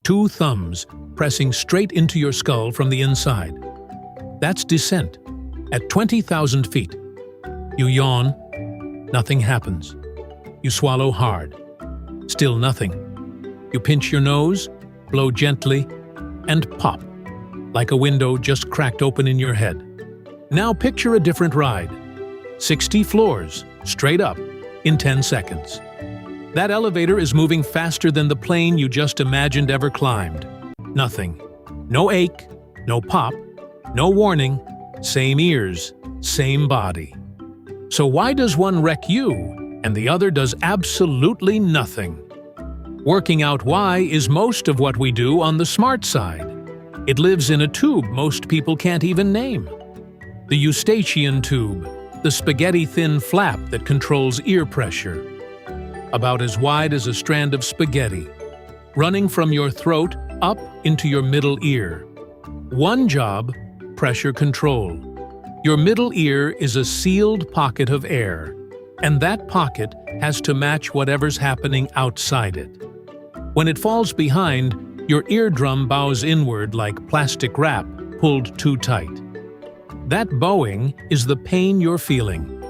2 thumbs pressing straight into your skull from the inside. That's descent. At 20,000 feet. You yawn. Nothing happens. You swallow hard. Still nothing. You pinch your nose, blow gently, and pop, like a window just cracked open in your head. Now picture a different ride. 60 floors, straight up, in 10 seconds. That elevator is moving faster than the plane you just imagined ever climbed. Nothing. No ache, no pop, no warning, same ears, same body. So why does one wreck you and the other does absolutely nothing? Working out why is most of what we do on the smart side. It lives in a tube most people can't even name. The Eustachian tube, the spaghetti-thin flap that controls ear pressure. About as wide as a strand of spaghetti, running from your throat up into your middle ear. One job, pressure control. Your middle ear is a sealed pocket of air, and that pocket has to match whatever's happening outside it. When it falls behind, your eardrum bows inward like plastic wrap pulled too tight. That bowing is the pain you're feeling.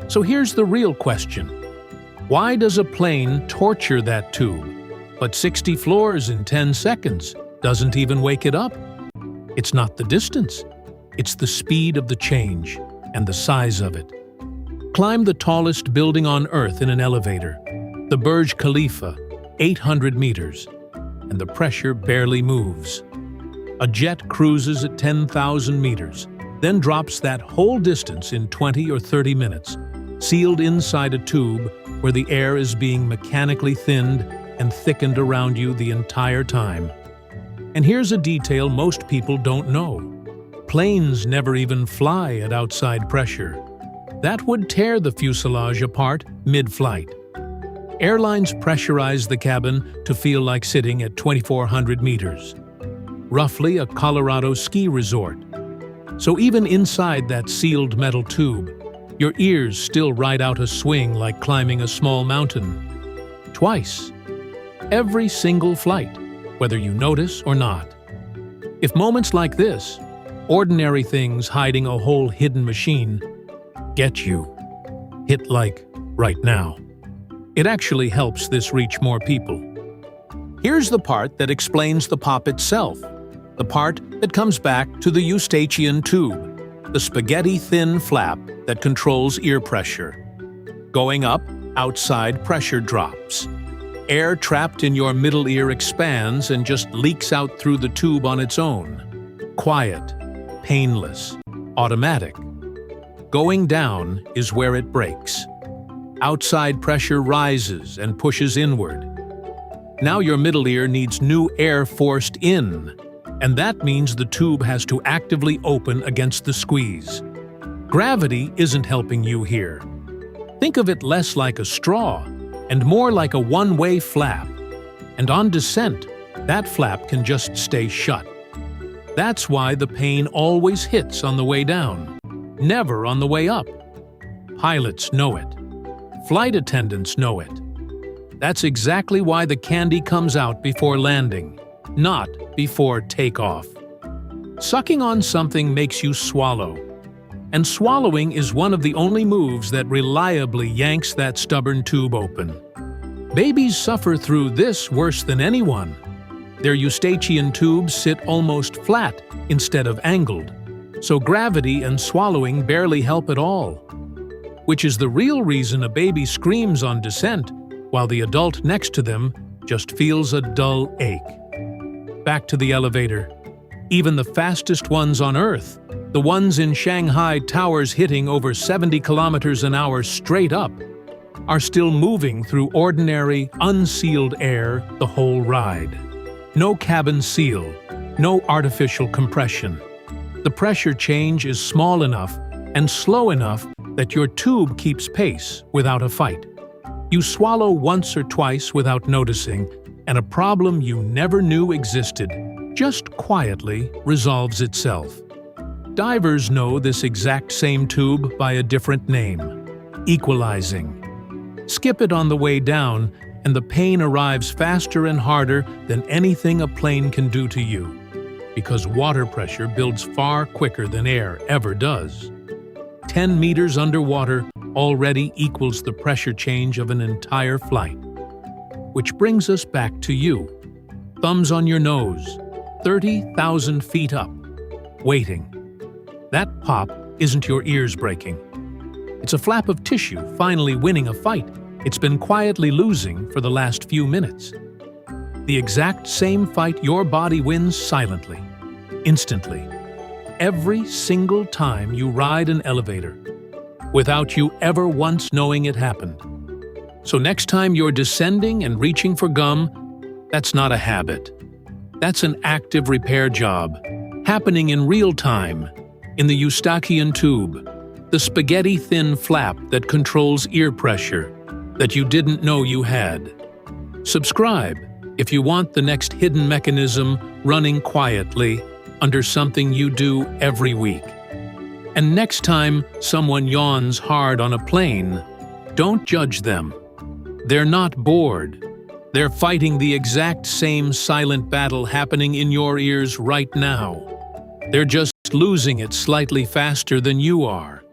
So here's the real question. Why does a plane torture that tube, but 60 floors in 10 seconds doesn't even wake it up? It's not the distance. It's the speed of the change and the size of it. Climb the tallest building on Earth in an elevator, the Burj Khalifa, 800 meters, and the pressure barely moves. A jet cruises at 10,000 meters, then drops that whole distance in 20 or 30 minutes, sealed inside a tube where the air is being mechanically thinned and thickened around you the entire time. And here's a detail most people don't know. Planes never even fly at outside pressure. That would tear the fuselage apart mid-flight. Airlines pressurize the cabin to feel like sitting at 2,400 meters, roughly a Colorado ski resort. So even inside that sealed metal tube, your ears still ride out a swing like climbing a small mountain. Twice. Every single flight, whether you notice or not. If moments like this, ordinary things hiding a whole hidden machine, get you, hit like right now, it actually helps this reach more people. Here's the part that explains the pop itself, the part that comes back to the Eustachian tube, the spaghetti-thin flap that controls ear pressure. Going up, outside pressure drops. Air trapped in your middle ear expands and just leaks out through the tube on its own. Quiet, painless, automatic. Going down is where it breaks. Outside pressure rises and pushes inward. Now your middle ear needs new air forced in, and that means the tube has to actively open against the squeeze. Gravity isn't helping you here. Think of it less like a straw and more like a one-way flap. And on descent, that flap can just stay shut. That's why the pain always hits on the way down, never on the way up. Pilots know it. Flight attendants know it. That's exactly why the candy comes out before landing, not before takeoff. Sucking on something makes you swallow. And swallowing is one of the only moves that reliably yanks that stubborn tube open. Babies suffer through this worse than anyone. Their Eustachian tubes sit almost flat instead of angled, so gravity and swallowing barely help at all. Which is the real reason a baby screams on descent, while the adult next to them just feels a dull ache. Back to the elevator. Even the fastest ones on Earth, the ones in Shanghai towers hitting over 70 kilometers an hour straight up, are still moving through ordinary, unsealed air the whole ride. No cabin seal, no artificial compression. The pressure change is small enough and slow enough that your tube keeps pace without a fight. You swallow once or twice without noticing, and a problem you never knew existed just quietly resolves itself. Divers know this exact same tube by a different name: equalizing. Skip it on the way down, and the pain arrives faster and harder than anything a plane can do to you, because water pressure builds far quicker than air ever does. 10 meters underwater already equals the pressure change of an entire flight. Which brings us back to you. Thumbs on your nose, 30,000 feet up, waiting. That pop isn't your ears breaking. It's a flap of tissue finally winning a fight it's been quietly losing for the last few minutes. The exact same fight your body wins silently, instantly, every single time you ride an elevator, without you ever once knowing it happened. So next time you're descending and reaching for gum, that's not a habit. That's an active repair job, happening in real time, in the Eustachian tube, the spaghetti-thin flap that controls ear pressure that you didn't know you had. Subscribe if you want the next hidden mechanism running quietly under something you do every week. And next time someone yawns hard on a plane, don't judge them. They're not bored. They're fighting the exact same silent battle happening in your ears right now. They're just losing it slightly faster than you are.